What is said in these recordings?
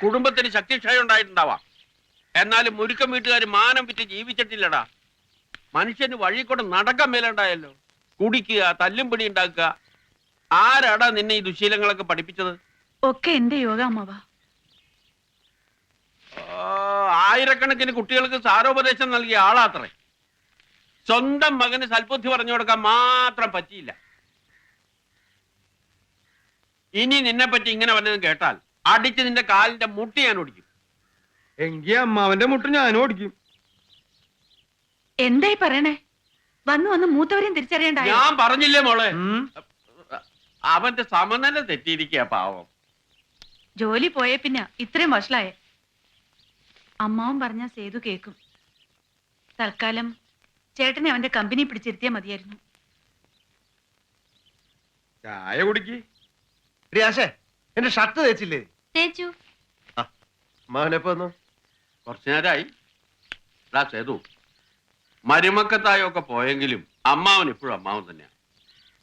കുടുംബത്തിന് ശക്തിക്ഷയം ഉണ്ടായിട്ടുണ്ടാവാം. എന്നാലും മുരുക്കം വീട്ടുകാർ മാനം വിറ്റ് ജീവിച്ചിട്ടില്ലടാ. മനുഷ്യന് വഴി കൊണ്ട് നടക്കാൻ മേലുണ്ടായല്ലോ. കുടിക്കുക, തല്ലും പിടി ഉണ്ടാക്കുക. ആരാടാ നിന്നെ ഈ ദുശീലങ്ങളൊക്കെ പഠിപ്പിച്ചത്? ഒക്കെ എന്റെ യോഗ അമ്മവാ. ആയിരക്കണക്കിന് കുട്ടികൾക്ക് സാരോപദേശം നൽകിയ ആളാത്രേ. സ്വന്തം മകന് സൽബുദ്ധി പറഞ്ഞു കൊടുക്കാൻ മാത്രം പറ്റിയില്ല. ഇനി നിന്നെ പറ്റി ഇങ്ങനെ വല്ലതും കേട്ടാൽ അടിച്ച് നിന്റെ കാലിന്റെ മുട്ടി ഞാൻ ഓടിക്കും. എങ്കി അമ്മാവന്റെ മുട്ട് ഞാനും ഓടിക്കും. എന്തായി പറയണേ? വന്നു വന്ന് മൂത്തവരെയും തിരിച്ചറിയണ്ടായോ? ഞാൻ പറഞ്ഞില്ലേ മോളെ, അവന്റെ സമനില തെറ്റിയിരിക്കുക പാവം. ജോലി പോയേ പിന്നെ ഇത്രയും വഷളായേ. അമ്മാവൻ പറഞ്ഞ സേതു കേക്കും. തൽക്കാലം ചേട്ടനെ അവന്റെ കമ്പനി പിടിച്ചിരുത്തിയാ മതിയായിരുന്നു. ചായ കുടിക്ക്. റിയാഷേ, എന്റെ ഷർട്ട് തേച്ചില്ലേ? തേച്ചു. അമ്മാവനെപ്പോ വന്നു? കുറച്ചു നേരമായി. സേതു, മരുമക്കത്തായൊക്കെ പോയെങ്കിലും അമ്മാവൻ ഇപ്പോഴും അമ്മാവൻ തന്നെയാണ്.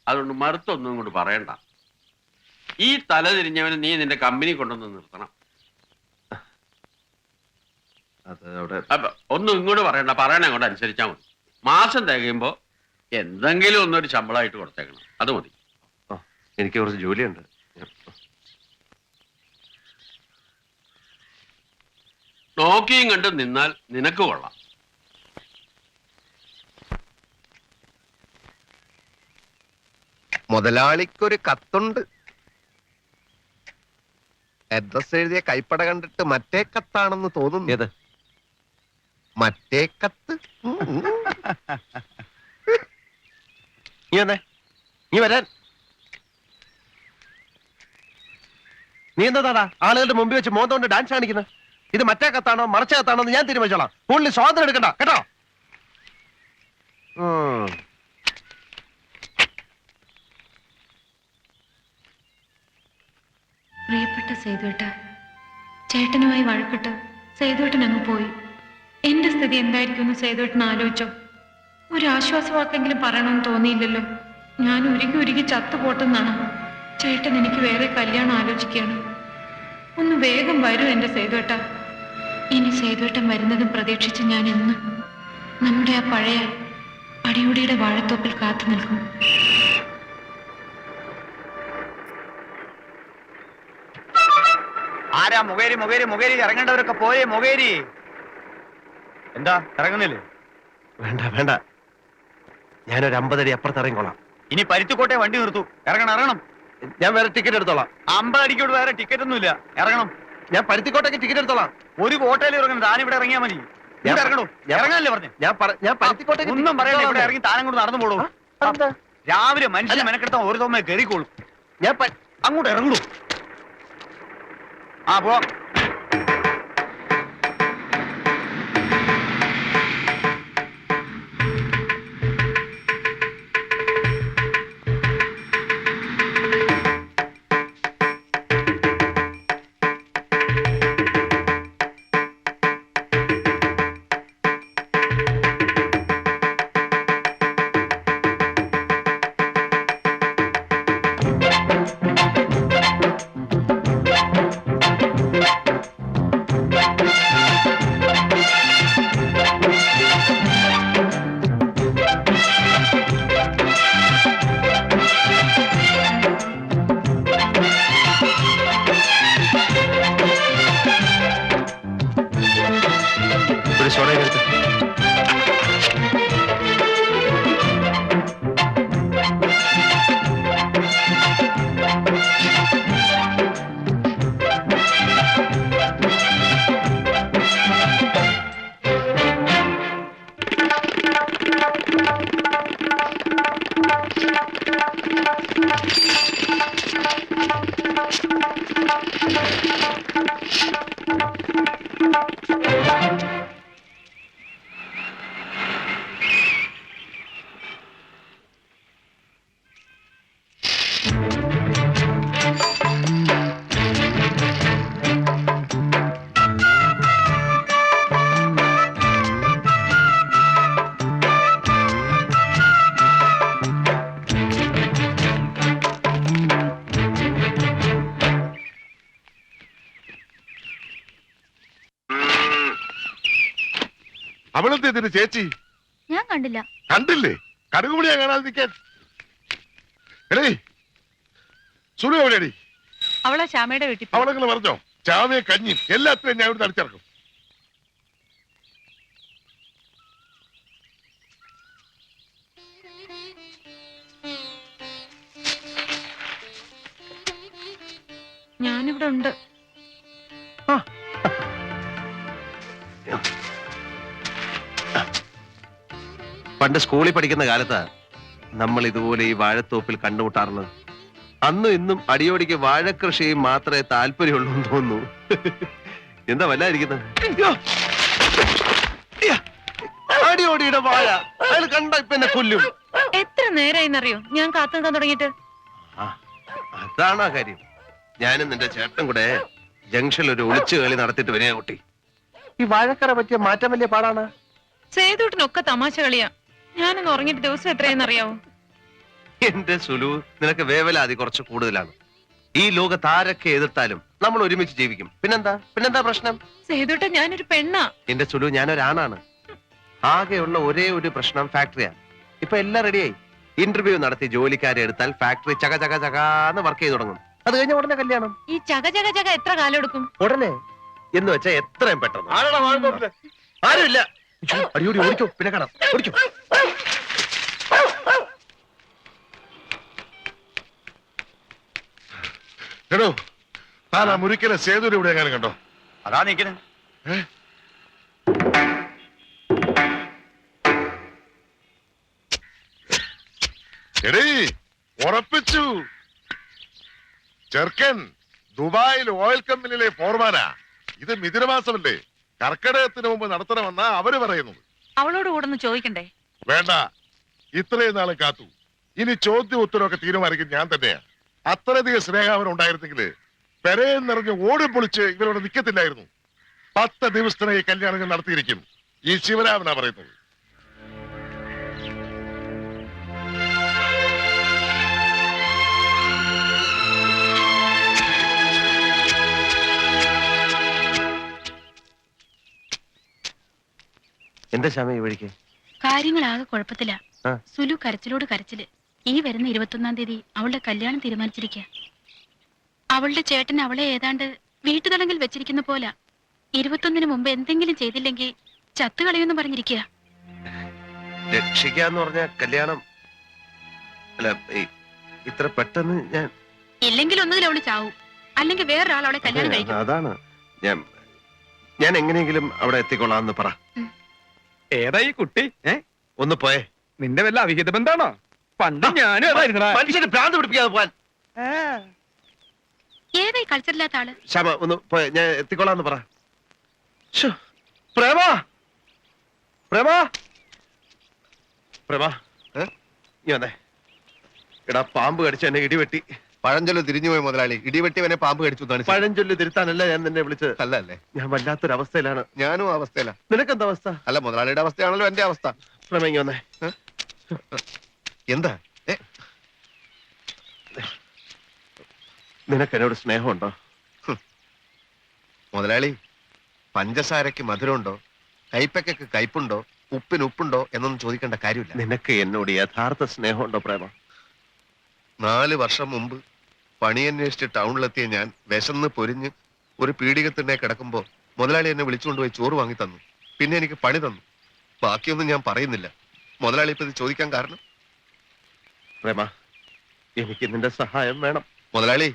അതുകൊണ്ട് മറുത്തൊന്നും കൊണ്ട് പറയണ്ട. ഈ തല തിരിഞ്ഞവന് നീ നിന്റെ കമ്പനി കൊണ്ടുവന്ന് നിർത്തണം. ഒന്നും ഇങ്ങോട്ട് പറയണ്ട, പറയണ അങ്ങോട്ട് അനുസരിച്ചാ മതി. മാസം തികയുമ്പോ എന്തെങ്കിലും ഒന്നൊരു ശമ്പളമായിട്ട് കൊടുത്തേക്കണം, അത് മതി. എനിക്ക് കുറച്ച് ജോലിയുണ്ട്. നോക്കിയും കണ്ട് നിന്നാൽ നിനക്ക് കൊള്ളാം. മുതലാളിക്കൊരു കത്തുണ്ട്. അഡ്രസ് എഴുതിയ കൈപ്പട കണ്ടിട്ട് മറ്റേ കത്താണെന്ന് തോന്നുന്നു. ഏത് മറ്റേ കത്ത്? നീ വന്നേ, നീ വരാൻ. നീ എന്താടാ ആളുകളുടെ മുമ്പിൽ വെച്ച് മോന്തോണ്ട് ഡാൻസ് കാണിക്കുന്നത്? ഇത് മറ്റേ കത്താണോ മറച്ച കത്താണോ എന്ന് ഞാൻ തീരുമാനിച്ചോളാം. കൂടുതൽ സ്വാതന്ത്ര്യം എടുക്കണ്ട കേട്ടോ. പ്രിയപ്പെട്ട സേതുവേട്ട, ചേട്ടനുമായി വഴക്കിട്ട് സേതുവേട്ടൻ അങ്ങ് പോയി. എന്റെ സ്ഥിതി എന്തായിരിക്കും സേതുവേട്ടൻ ആലോചിച്ചോ? ഒരു ആശ്വാസവാക്കെങ്കിലും പറയണമെന്ന് തോന്നിയില്ലല്ലോ. ഞാൻ ഉരുകി ചത്തുപോട്ടെന്നാണ്. ചേട്ടൻ എനിക്ക് വേറെ കല്യാണം ആലോചിക്കുകയാണ്. ഒന്ന് വേഗം വരൂ എന്റെ സേതുവേട്ട. ഇനി സേതുവേട്ടൻ വരുന്നതും പ്രതീക്ഷിച്ച് ഞാൻ എന്നും നമ്മുടെ ആ പഴയ അടിയോടിയുടെ വാഴത്തോപ്പിൽ കാത്തു നിൽക്കും. ആരാ മുകേരി മുകേരി മുകേരി? ഇറങ്ങേണ്ടവരൊക്കെ പോയേ മുകേരി. എന്താ ഇറങ്ങുന്നില്ലേ? വേണ്ട വേണ്ട, ഞാനൊരു 50 അടി അപ്പുറത്ത് ഇറങ്ങിക്കോളാം. ഇനി പരുത്തിക്കോട്ടെ വണ്ടി നിർത്തൂ. ഇറങ്ങണം ഇറങ്ങണം. ഞാൻ വേറെ ടിക്കറ്റ് എടുത്തോളാം. 50 അടിക്കോട് വേറെ ടിക്കറ്റ് ഒന്നുമില്ല. ഇറങ്ങണം. ഞാൻ പരുത്തിക്കോട്ടേക്ക് ടിക്കറ്റ് എടുത്തോളാം. ഒരു കോട്ടയിൽ ഇറങ്ങണം. താനിവിടെ ഇറങ്ങിയാൽ മതി. ഇറങ്ങണോ? ഇറങ്ങാനല്ലേ പറഞ്ഞു? ഞാൻ പരുത്തിക്കോട്ടേക്ക് ഒന്നും പറയണ്ട. ഇവിടെ ഇറങ്ങി താനം കൊണ്ട് നടന്നു പോളൂ. രാവിലെ മനുഷ്യനെ മെനക്കെടുത്താൻ ഒരു തോമയെ കയറിക്കോളൂ. ഞാൻ അങ്ങോട്ട് ഇറങ്ങൂ. ആ പോ. അവളെന്ത് ഇതിന് ചേച്ചി ഞാൻ കണ്ടില്ല. കണ്ടില്ലേ? കടുകുമണിയാ കാണാതെ നിൽക്കാൻ. എടേ സുലു എവിടെയടി? അവളെ ശ്യാമയുടെ വീട്ടിൽ അവളെങ്ങനെ പറഞ്ഞോ? ചാവയെ കഞ്ഞിയും എല്ലാത്തിനും ഞാൻ ഇവിടെ അടിച്ചിറക്കും. ഞാനിവിടെ ഉണ്ട്. പണ്ട് സ്കൂളിൽ പഠിക്കുന്ന കാലത്താ നമ്മൾ ഇതുപോലെ ഈ വാഴത്തോപ്പിൽ കണ്ടുമുട്ടാറുള്ളത്. അന്നും ഇന്നും അടിയോടിക്ക് വാഴക്കൃഷി മാത്രമേ താല്പര്യമുള്ളൂ എന്ന് തോന്നുന്നു. എന്താ വല്ലായിരിക്കുന്നത്? അടിയോടിയുടെ വാഴ അയാൾ കണ്ട ഇപ്പൊ എന്നെ കൊല്ലും. എത്ര നേരമായിന്നറിയോ ഞാൻ കാത്തു നിൽക്കാൻ തുടങ്ങിയിട്ട്? അതാണ് ആ കാര്യം. ഞാനും നിന്റെ ചേട്ടൻ കൂടെ ജംഗ്ഷനിൽ ഒരു ഒളിച്ചു കളി നടത്തിയിട്ട് വരിക കുട്ടി. ഈ വാഴക്കറ പറ്റിയ മാറ്റം വലിയ പാടാണ്. സേതുട്ടിനൊക്കെ തമാശ കളിയാ. ഞാനൊന്ന് ഉറങ്ങിയിട്ട് ദിവസം എത്രയെന്നറിയാവോ? എന്റെ സുലു, നിനക്ക് വേവലാതി കുറച്ച് കൂടുതലാണ്. ഈ ലോകത്ത് ആരൊക്കെ എതിർത്താലും നമ്മൾ ഒരുമിച്ച് ജീവിക്കും. പിന്നെന്താ പ്രശ്നം? സേതുട്ട ഞാനൊരു പെണ്ണാ. എന്റെ സുലു, ഞാനൊരാണാണ്. ആകെയുള്ള ഒരേ ഒരു പ്രശ്നം ഫാക്ടറിയാണ്. ഇപ്പൊ എല്ലാം റെഡിയായി. ഇന്റർവ്യൂ നടത്തി ജോലിക്കാരെ എടുത്താൽ ഫാക്ടറി ചക ചക ചകാന്ന് വർക്ക് ചെയ്ത് തുടങ്ങും. അത് കഴിഞ്ഞ ഉടനെ കല്യാണം. ഈ ചക ചക ചക എത്ര കാലം എടുക്കും? ഉടനെ എന്ന് വെച്ചാൽ എത്രയും പെട്ടെന്ന്. ആരുമില്ല. അടിയോടി ഓടിക്കോ, പിന്നെ കാണാം. ഓടിക്കോ. എടോ, താൻ ആ മുരിക്കലെ സേതുവിനെ ഇവിടെ എങ്ങനെ കണ്ടോ? അതാ നിക്കണേ. എടീ, ഉറപ്പിച്ചു. ചെറുക്കൻ ദുബായിൽ ഓയിൽ കമ്പനിയിലെ ഫോർമാനാ. ഇത് മിഥുനമാസമല്ലേ, കർക്കിടകത്തിന് മുമ്പ് നടത്തണമെന്നാ അവര് പറയുന്നത്. അവളോട് കൂടെ ഒന്ന് ചോദിക്കണ്ടേ? വേണ്ട, ഇത്രയും നാളും കാത്തു. ഇനി ചോദ്യം ഉത്തരവൊക്കെ തീരുമാനിക്കും ഞാൻ തന്നെയാ. അത്രയധികം സ്നേഹാവനം ഉണ്ടായിരുന്നെങ്കിൽ പെരയിൽ നിറഞ്ഞ് ഓടി പൊളിച്ച് ഇവരോട് നിൽക്കത്തില്ലായിരുന്നു. 10 ദിവസത്തിനായി കല്യാണം ഞാൻ നടത്തിയിരിക്കും. ഈ ശിവരാമനാ പറയുന്നത്. എന്താ ശ്യാമ ഈ വഴിക്ക്? കാര്യങ്ങളാകെ കുഴപ്പത്തില. ആ. സുലു കരച്ചിലോട് കരച്ചില്. ഈ വരുന്ന 21-ാം തീയതി അവളുടെ കല്യാണം തീരുമാനിച്ചിരിക്കുക. അവളുടെ ചേട്ടൻ അവളെ ഏതാണ്ട് വീട്ടുതടങ്കിൽ വെച്ചിരിക്കുന്ന പോലെ 21-ന് മുമ്പ് എന്തെങ്കിലും ചെയ്തില്ലെങ്കിൽ ചത്തുകളയുമെന്ന് പറഞ്ഞിരിക്കുക. രക്ഷിക്കാന്ന് പറഞ്ഞ കല്യാണം അല്ല, ഇത്ര പെട്ടെന്ന് ഞാൻ ഇല്ലെങ്കിൽ ഒന്നുകിൽ അവള് ചാവും, അല്ലെങ്കിൽ വേറൊരാൾ അവളെ കല്യാണം കഴിക്കും. അതാണ് ഞാൻ എങ്ങനെയെങ്കിലും അവിടെ എത്തിക്കൊള്ളാന്ന് പറ. ഏതാ ഈ കുട്ടി? ഒന്ന് പോയേ. നിന്റെ വല്ല അവിഹിത ബന്ധാണോ? പണ്ട് ഞാനും അതായിരുന്നടാ. മനുഷ്യന് ഭ്രാന്ത് പിടിപ്പിക്കാതെ പോവാൻ. ഏതായി കൾച്ചറില്ലാത്ത ആള്? ശ്യാമ ഒന്ന് പോയെ, ഞാൻ എത്തിക്കൊള്ളാന്ന് പറ. ശ്ശോ, പ്രേമ പ്രേമ പ്രേമ നീ വന്നേ. എടാ, പാമ്പ് കടിച്ച എന്നെ ഇടിവെട്ടി. പഴഞ്ചൊല്ല് തിരിഞ്ഞുപോയി മുതലാളി. ഇടിവെട്ടിവനെ പാമ്പ് കടിച്ചു. പഴഞ്ചൊല്ല് തിരുത്താനല്ല ഞാൻ നിന്നെ വിളിച്ചത്. അല്ല അല്ലേ? ഞാൻ വല്ലാത്തൊരവസ്ഥയിലാണ്. ഞാനും അവസ്ഥയില. നിനക്കെന്താ അവസ്ഥ? അല്ല, മുതലാളിയുടെ അവസ്ഥയാണല്ലോ എന്റെ അവസ്ഥ. പ്രേമ വന്നേ. എന്താ? നിനക്ക് എന്നോട് സ്നേഹമുണ്ടോ? മുതലാളി, പഞ്ചസാരക്ക് മധുരമുണ്ടോ, കൈപ്പയ്ക്ക് കയ്പുണ്ടോ, ഉപ്പിന് ഉപ്പുണ്ടോ എന്നൊന്നും ചോദിക്കേണ്ട കാര്യമില്ല. നിനക്ക് എന്നോട് യഥാർത്ഥ സ്നേഹമുണ്ടോ പ്രേമ? 4 വർഷം മുമ്പ് പണിയന്വേഷിച്ച് ടൗണിലെത്തിയ ഞാൻ വിശന്ന് പൊരിഞ്ഞ് ഒരു പീഡികത്തിനെ കിടക്കുമ്പോ മുതലാളി എന്നെ വിളിച്ചുകൊണ്ടുപോയി ചോറ് വാങ്ങി തന്നു. പിന്നെ എനിക്ക് പണി തന്നു. ബാക്കിയൊന്നും ഞാൻ പറയുന്നില്ല. മുതലാളി ഇപ്പൊ ഇത് ചോദിക്കാൻ കാരണം? പ്രേമ, എനിക്ക് നിന്റെ സഹായം വേണം. മുതലാളി,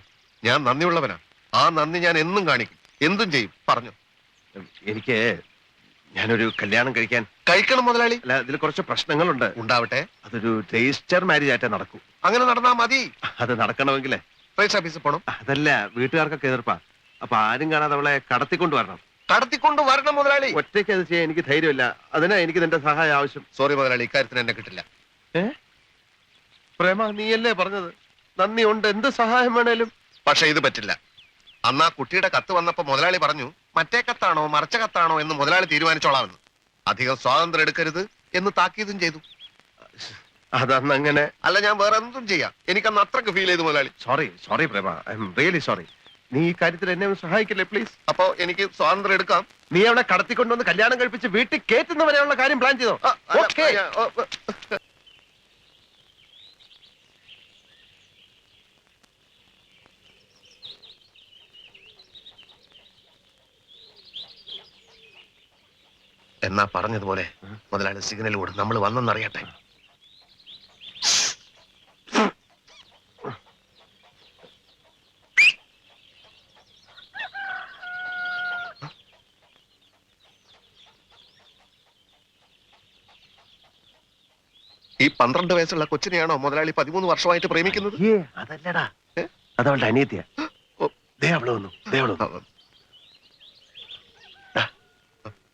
ഞാൻ നന്ദിയുള്ളവനാ. ആ നന്ദി ഞാൻ എന്നും കാണിക്കും, എന്തും ചെയ്യും. പറഞ്ഞു. എനിക്ക് ഞാനൊരു കല്യാണം കഴിക്കണം മുതലാളി. അല്ല, ഇതിൽ കുറച്ച് പ്രശ്നങ്ങളുണ്ട്. ഉണ്ടാവട്ടെ. അതൊരു രജിസ്റ്റർ മാരേജ് ആയിട്ടേ നടക്കൂ. അങ്ങനെ നടന്നാ മതി. അത് നടക്കണമെങ്കിലേ രജിസ്റ്റർ ഓഫീസിൽ പോണം. അതല്ല, വീട്ടുകാർക്കൊക്കെ എതിർപ്പാ. അപ്പൊ ആരും കാണാതെ അവളെ കടത്തിക്കൊണ്ട് വരണം. കടത്തിക്കൊണ്ട് വരണം മുതലാളി. ഒറ്റയ്ക്ക് അത് ചെയ്യാൻ എനിക്ക് ധൈര്യമില്ല. അതിനാ എനിക്ക് നിന്റെ സഹായം ആവശ്യം. സോറി മുതലാളി, ഇക്കാര്യത്തിന് എന്നെ കിട്ടില്ല. പ്രേമ, നീയല്ലേ പറഞ്ഞത് നന്ദി ഉണ്ട്, എന്ത് സഹായം വേണേലും. പക്ഷെ ഇത് പറ്റില്ല. അന്ന് ആ കുട്ടിയുടെ കത്ത് വന്നപ്പോ മുതലാളി പറഞ്ഞു, മറ്റേ കത്താണോ മറച്ച കത്താണോ എന്ന് മുതലാളി തീരുമാനിച്ചോളാമെന്ന്. അധികം സ്വാതന്ത്ര്യം എടുക്കരുത് എന്ന് താക്കീതും ചെയ്തു. അതന്ന് അങ്ങനെ. അല്ല, ഞാൻ വേറെ എന്തും ചെയ്യാം. എനിക്കന്ന് അത്രക്ക് ഫീൽ ചെയ്തു മുതലാളി. Sorry Prema, I am really sorry. നീ ഈ കാര്യത്തിൽ എന്നെ ഒന്ന് സഹായിക്കില്ലേ പ്ലീസ്? അപ്പോ എനിക്ക് സ്വാതന്ത്ര്യം എടുക്കാം. നീ അവളെ കടത്തിക്കൊണ്ടുവന്ന് കല്യാണം കഴിപ്പിച്ച് വീട്ടിൽ കയറ്റുന്നവരെയുള്ള കാര്യം പ്ലാൻ ചെയ്തോ? ഓക്കേ. എന്നാ പറഞ്ഞതുപോലെ മുതലാളി സിഗ്നൽ കൂടെ നമ്മൾ വന്നെന്നറിയട്ടെ. ഈ 12 വയസ്സുള്ള കൊച്ചിനെയാണോ മുതലാളി 13 വർഷമായിട്ട് പ്രേമിക്കുന്നത്? അതല്ലടാ, അതവളുടെ അനിയത്തിയ. ദേ അവള് വന്നു.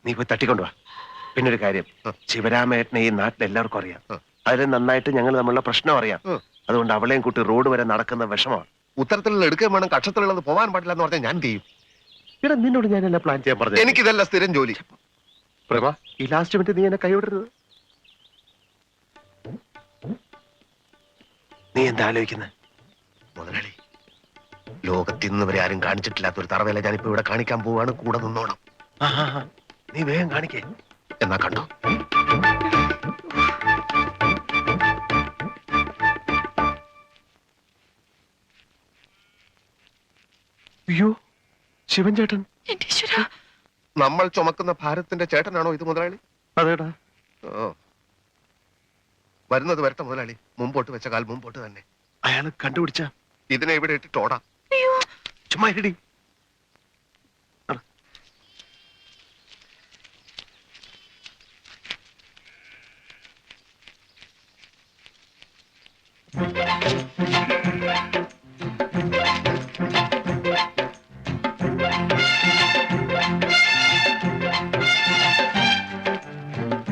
നീ പോയി തട്ടിക്കൊണ്ടുവാ. പിന്നൊരു കാര്യം, ശിവരാമേട്ടനെ ഈ നാട്ടിൽ എല്ലാവർക്കും അറിയാം. അതിൽ നന്നായിട്ട് ഞങ്ങൾ തമ്മിലുള്ള പ്രശ്നം അറിയാം. അതുകൊണ്ട് അവളെയും കൂട്ടി റോഡ് വരെ നടക്കുന്ന വിഷമമാണ്. ഉത്തരത്തിലുള്ള എടുക്കുകയും വേണം, കക്ഷത്തിലുള്ളത് പോകാൻ പാടില്ല എന്ന് പറഞ്ഞാൽ ഞാൻ ചെയ്യും. ഇവിടെ നിന്നോട് ഞാൻ എല്ലാം പ്ലാൻ ചെയ്യാൻ പറഞ്ഞു. എനിക്കിതല്ല സ്ഥിരം ജോലി. പ്രഭ, ഈ ലാസ്റ്റ് മിനിറ്റ് നീ എന്നെ കൈവിടരുത്. നീ എന്താ ആലോചിക്കുന്നത്? മുതലാളി, ലോകത്തിന്ന് വരെ ആരും കാണിച്ചിട്ടില്ലാത്ത ഒരു തറവേല ഞാനിപ്പോ ഇവിടെ കാണിക്കാൻ പോവാണ്. കൂടെ നിന്നോണം. നീ വേഗം കാണിക്കേ. എന്നാ കണ്ടോ. അയ്യോ, ശിവൻ ചേട്ടൻ. നമ്മൾ ചുമക്കുന്ന ഭാരത്തിന്റെ ചേട്ടനാണോ ഇത് മുതലാളി? അതേടാ. ഓ, വരുന്നത് വരട്ടെ മുതലാളി. മുമ്പോട്ട് വെച്ച കാൽ മുമ്പോട്ട് തന്നെ. അയാള് കണ്ടുപിടിച്ച ഇതിനെ ഇവിടെ ഇട്ടിട്ട് ഓടാം. ചുമ്മാ ഇരടി.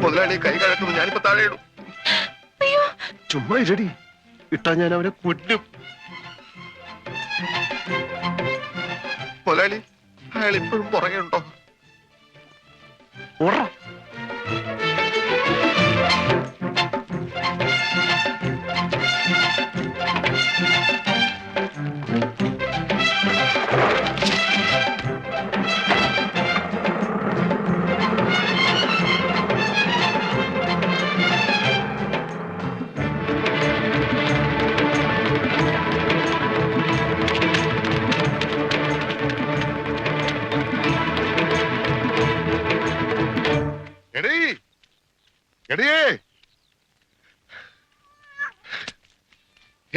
മുതലാളി കൈ കഴക്കുന്നു. ഞാനിപ്പോ താഴെ ഇടും. ചുമ്മാ ഇരടി. ഇട്ടാ ഞാൻ അവനെ കൊല്ലും. മുതലാളി, അയാൾ ഇപ്പോഴും പുറകെ ഉണ്ടോ? ഓടാ.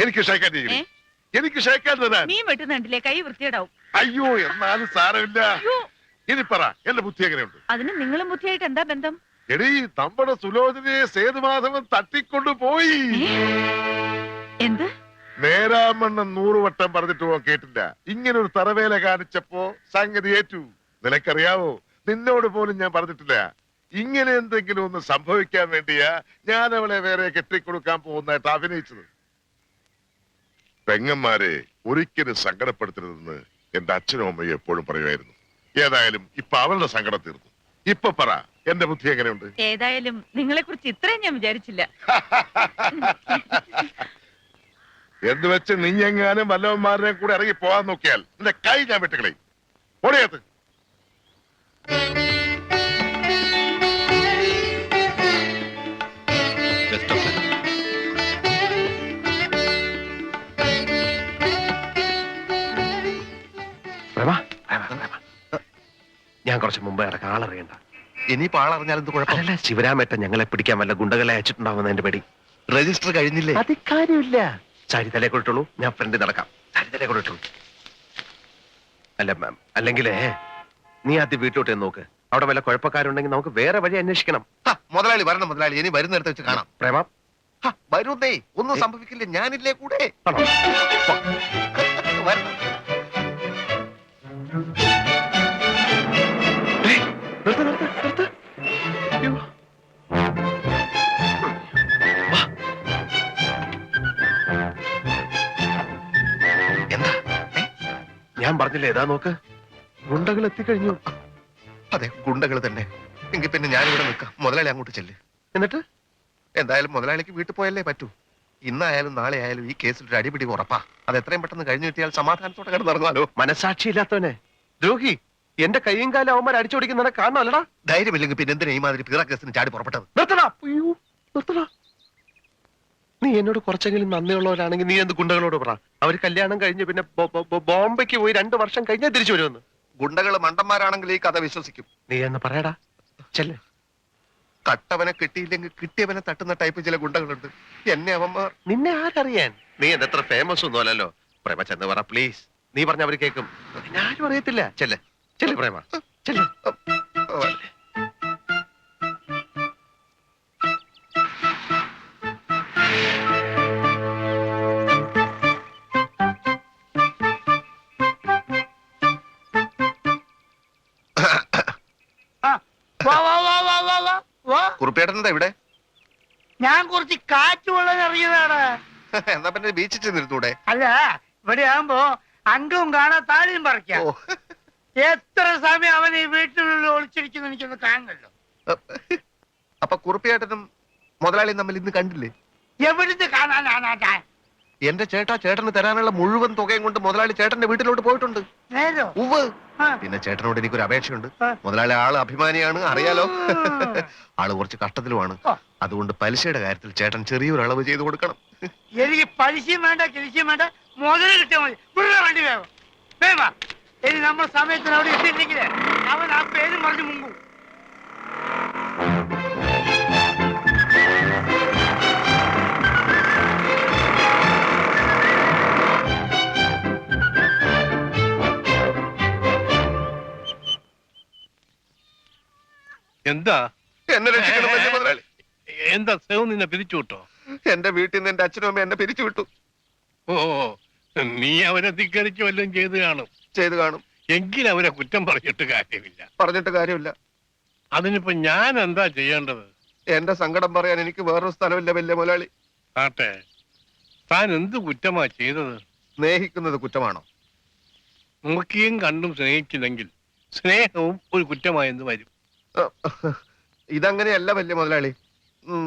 എനിക്ക് ഷേക്കാൻ എനിക്ക് ഷേക്കാൻ തരാൻ. നീ വെട്ടുന്നുണ്ടില്ലേ, കൈ വൃത്തിയേടാവും. അയ്യോ, എന്നാലും സാരമില്ല. ഇനി പറ, എന്റെ ബുദ്ധി എങ്ങനെയുണ്ട്? അതിന് നിങ്ങളും ബുദ്ധിയായിട്ട് എന്താ ബന്ധം? എടീ, നമ്മുടെ സുലോചനയെ സേതുമാധവൻ തട്ടിക്കൊണ്ടു പോയി. എന്ത്? നേരാമണ്ണം 100 വട്ടം പറഞ്ഞിട്ട് പോ കേട്ടില്ല. ഇങ്ങനൊരു തറവേല കാണിച്ചപ്പോ സംഗതി ഏറ്റു. നിനക്കറിയാവോ, നിന്നോട് പോലും ഞാൻ പറഞ്ഞിട്ടില്ല. ഇങ്ങനെ എന്തെങ്കിലും ഒന്ന് സംഭവിക്കാൻ വേണ്ടിയാ ഞാൻ അവളെ വേറെ കെട്ടിക്കൊടുക്കാൻ പോകുന്നതായിട്ട് അഭിനയിച്ചത്. പെങ്ങന്മാരെ ഒരിക്കലും സങ്കടപ്പെടുത്തരുതെന്ന് എന്റെ അച്ഛനും അമ്മയും എപ്പോഴും പറയുമായിരുന്നു. ഏതായാലും ഇപ്പൊ അവളുടെ സങ്കടം തീർന്നു. ഇപ്പൊ പറ, എന്റെ ബുദ്ധി എങ്ങനെയുണ്ട്? ഏതായാലും നിങ്ങളെ കുറിച്ച് ഇത്രയും ഞാൻ വിചാരിച്ചില്ല. എന്ന് വെച്ച് നീ എങ്ങാനും വല്ലവന്മാരുടെയും കൂടെ ഇറങ്ങി പോകാൻ നോക്കിയാൽ നിന്റെ കൈ ഞാൻ വെട്ടുകളെ. ഓടിയത് ഞാൻ കുറച്ച് മുമ്പ് ഇടക്ക് ആളറിയണ്ട. ഇനിയിപ്പോ ആളറിഞ്ഞാലും എന്ത് കുഴപ്പം? അല്ല, ശിവരാമേട്ടൻ ഞങ്ങളെ പിടിക്കാൻ വല്ല ഗുണ്ടകളെ അയച്ചിട്ടുണ്ടാവുന്നതിന്റെ പേടി. രജിസ്റ്റർ കഴിഞ്ഞില്ലേ? അത് കാര്യമില്ല. സാരി തലേ കൊടുത്തുള്ളൂ, ഞാൻ ഫ്രണ്ടിൽ നടക്കാം. സാരി തലേ കൊടുത്തുള്ളൂ. അല്ല മാം, അല്ലെങ്കിലേ നീ ആദ്യം വീട്ടിലോട്ട് നോക്ക്. അവിടെ വല്ല കുഴപ്പക്കാരുണ്ടെങ്കിൽ നമുക്ക് വേറെ വഴി അന്വേഷിക്കണം. മുതലാളി വരണം മുതലാളി. ഇനി വരുന്നിടത്ത് വെച്ച് കാണാം. പ്രേമം വരുന്നേ, ഒന്നും സംഭവിക്കില്ല. ഞാനില്ലേ കൂടെ. ആണോ? വരണം. നിർത്ത്, നിർത്ത്, നിർത്ത്. അയ്യോ. വാ. എന്താ? ഞാൻ പറഞ്ഞില്ലേ, ഏതാ നോക്ക്, ഗുണ്ടകൾ എത്തിക്കഴിഞ്ഞു. അതെ, ഗുണ്ടകൾ തന്നെ. എങ്കിൽ പിന്നെ ഞാനിവിടെ നിൽക്കാം. മുതലാളി അങ്ങോട്ട് ചെല്ല്. എന്നിട്ട് എന്തായാലും മുതലാളിക്ക് വീട്ടിൽ പോയല്ലേ പറ്റൂ. ഇന്നായാലും നാളെ ആയാലും ഈ കേസിൽ ഒരു അടിപിടി ഉറപ്പാ. അത് എത്രയും പെട്ടെന്ന് കഴിഞ്ഞു കിട്ടിയാൽ സമാധാനത്തോടെ കിടന്നിറങ്ങാലോ. മനസാക്ഷി ഇല്ലാത്തവനെ, ദ്രോഹി, എന്റെ കൈയും കാലും അവന്മാർ അടിച്ചോടിക്കുന്ന കാണണമല്ലടാ. ധൈര്യമില്ലെങ്കിൽ പിന്നെ എന്തിനാ ഈ മാതിരി പീറ കേസിന് ചാടി പുറപ്പെട്ടത്? നിർത്തടാ. അയ്യോ, നിർത്തടാ. നീ എന്നോട് കുറച്ചെങ്കിലും നന്ദിയുള്ളവരാണെങ്കിൽ നീ എന്ത് ഗുണ്ടകളോട് പറ, അവർ കല്യാണം കഴിഞ്ഞ് പിന്നെ ബോംബെക്ക് പോയി 2 വർഷം കഴിഞ്ഞാൽ തിരിച്ചു വരുമെന്ന്. ഗുണ്ടകള് മണ്ടന്മാരാണെങ്കിൽ ഈ കഥ വിശ്വസിക്കും. നീ എന്ന് പറയടാ. ചെല്ലേ. കട്ടവനെ കിട്ടിയില്ലെങ്കിൽ കിട്ടിയവനെ തട്ടുന്ന ടൈപ്പ് ചില ഗുണ്ടകളുണ്ട്. എന്നെ അവന്മാർ. നിന്നെ ആരറിയാൻ? നീ എന്തത്ര ഫേമസ് ഒന്നും അല്ലല്ലോ. പ്രേമ ചെന്ന് പറ പ്ലീസ്. നീ പറഞ്ഞ അവര് കേൾക്കും. നിന്നെ ആരും അറിയത്തില്ല. ചെല്ലേ ചെല്ലേ പ്രേമ, ചെല്ലേ. കുറുപ്പേട്ടനെന്താ ഇവിടെ? ഞാൻ കുറച്ച് കാറ്റ് കൊള്ളാൻ ഇറങ്ങിയതാണ്. എന്നാ പിന്നെ ബീച്ചിൽ ചെന്നിരുന്നൂടെ? അല്ല, ഇവിടെ ആകുമ്പോ അംഗവും കാണാൻ താഴെയും പറിക്കാം. ഓ, എത്ര സമയം അവൻ ഈ വീട്ടിനുള്ളിൽ ഒളിച്ചിരിക്കുന്നു എനിക്കൊന്ന് കാണണല്ലോ. അപ്പൊ കുറുപ്പിയേട്ടനും മുതലാളിയും തമ്മിൽ ഇന്ന് കണ്ടില്ലേ? എവിടുന്ന് കാണാനാണ്? എന്റെ ചേട്ടന് തരാനുള്ള മുഴുവൻ തുകയും കൊണ്ട് മുതലാളി ചേട്ടന്റെ വീട്ടിലോട്ട് പോയിട്ടുണ്ട്. നേരോ? ഉവ്വ്. ആ. പിന്നെ ചേട്ടനോട് എനിക്കൊരു അപേക്ഷയുണ്ട്. ആ. മുതലാളി ആള് അഭിമാനിയാണ്, അറിയാലോ. ഉം. ആള് കുറച്ച് കഷ്ടത്തിലുമാണ്. ആ. അതുകൊണ്ട് പലിശയുടെ കാര്യത്തിൽ ചേട്ടൻ ചെറിയൊരു അളവ് ചെയ്തു കൊടുക്കണം. എനിക്ക് പലിശയും വേണ്ട കിലിശയും വേണ്ട, മുതല് കിട്ടിയാൽ മതി. ഇവിടെ വണ്ടി വേഗം വേവാ. ഇനി നമ്മൾ സമയത്തിന് അവിടെ എത്തിയില്ലെങ്കിലേ അവൻ ആ പേര് മറിഞ്ഞ് മുങ്ങും. എന്താ എന്നെ രക്ഷിക്കണം വലിയ മുതലാളി. എന്താ സേവ് നിന്നെ പിരിച്ചു വിട്ടോ? എന്റെ വീട്ടിൽ നിന്ന് എന്റെ അച്ഛനും അമ്മ എന്നെ പിരിച്ചു വിട്ടു. ഓ, നീ അവരെ ധിക്കരിച്ച് വല്ലതും ചെയ്തു കാണും. എങ്കിൽ അവരെ കുറ്റം പറഞ്ഞിട്ട് കാര്യമില്ല. പറഞ്ഞിട്ട് കാര്യമില്ല. അതിനിപ്പോ ഞാൻ എന്താ ചെയ്യേണ്ടത്? എന്റെ സങ്കടം പറയാൻ എനിക്ക് വേറൊരു സ്ഥലമില്ല വലിയ മുതലാളി. ആട്ടെ, താൻ എന്ത് കുറ്റമാ ചെയ്തത്? സ്നേഹിക്കുന്നത് കുറ്റമാണോ? നോക്കിയും കണ്ടും സ്നേഹിച്ചില്ലെങ്കിൽ സ്നേഹവും ഒരു കുറ്റമായെന്ന് വരും. ഇതങ്ങനെയല്ല വലിയ മുതലാളി.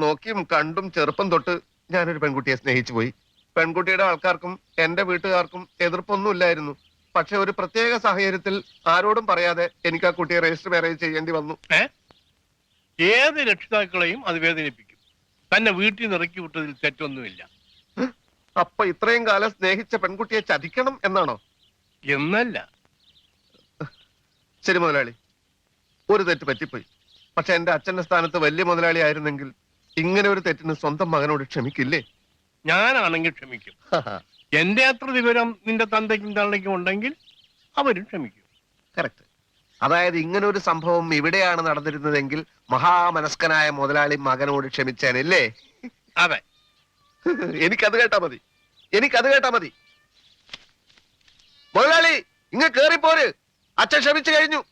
നോക്കിയും കണ്ടും ചെറുപ്പം തൊട്ട് ഞാനൊരു പെൺകുട്ടിയെ സ്നേഹിച്ചു പോയി. പെൺകുട്ടിയുടെ ആൾക്കാർക്കും എന്റെ വീട്ടുകാർക്കും എതിർപ്പൊന്നുമില്ലായിരുന്നു. പക്ഷെ ഒരു പ്രത്യേക സാഹചര്യത്തിൽ ആരോടും പറയാതെ എനിക്ക് ആ കുട്ടിയെ രജിസ്റ്റർ മാരേജ് ചെയ്യേണ്ടി വന്നു. ഏത് രക്ഷിതാക്കളെയും അത് വേദനിപ്പിക്കും. തന്നെ വീട്ടിൽ നിന്ന് ഇറക്കി വിട്ടതിൽ തെറ്റൊന്നുമില്ല. അപ്പൊ ഇത്രയും കാലം സ്നേഹിച്ച പെൺകുട്ടിയെ ചതിക്കണം എന്നാണോ? എന്നല്ല. ശരി മുതലാളി, ഒരു തെറ്റ് പറ്റിപ്പോയി. പക്ഷെ എന്റെ അച്ഛന്റെ സ്ഥാനത്ത് വലിയ മുതലാളി ആയിരുന്നെങ്കിൽ ഇങ്ങനെ ഒരു തെറ്റിന് സ്വന്തം മകനോട് ക്ഷമിക്കില്ലേ? ഞാനാണെങ്കിൽ ക്ഷമിക്കും. എന്റെ അത്ര വിവരം നിന്റെ തന്തയ്ക്കും തള്ളയ്ക്കും ഉണ്ടെങ്കിൽ അവരും ക്ഷമിക്കും. കറക്റ്റ്. അതായത് ഇങ്ങനെ ഒരു സംഭവം ഇവിടെയാണ് നടന്നിരുന്നതെങ്കിൽ മഹാമനസ്കനായ മുതലാളി മകനോട് ക്ഷമിച്ചേനല്ലേ? അതെ. എനിക്കത് കേട്ടാ മതി. മുതലാളി ഇങ്ങ് കേറിപ്പോര്. അച്ഛൻ ക്ഷമിച്ചു കഴിഞ്ഞു.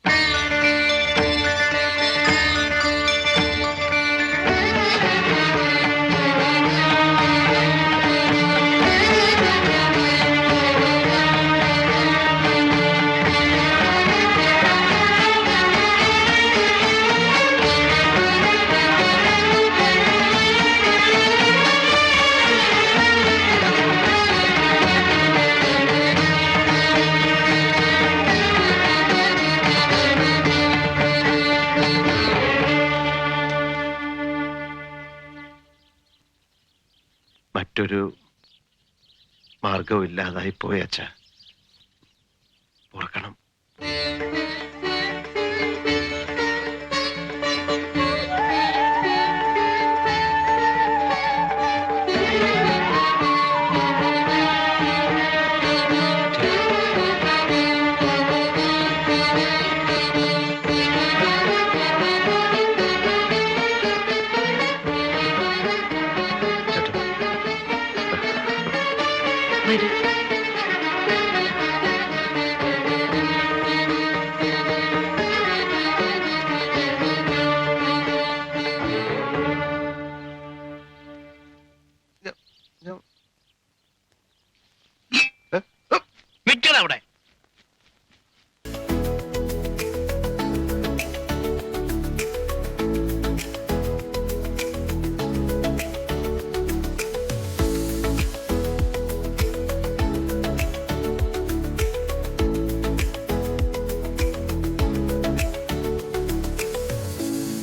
മറ്റൊരു മാർഗവും ഇല്ലാതായി പോയി അച്ഛ. ഓർക്കണം,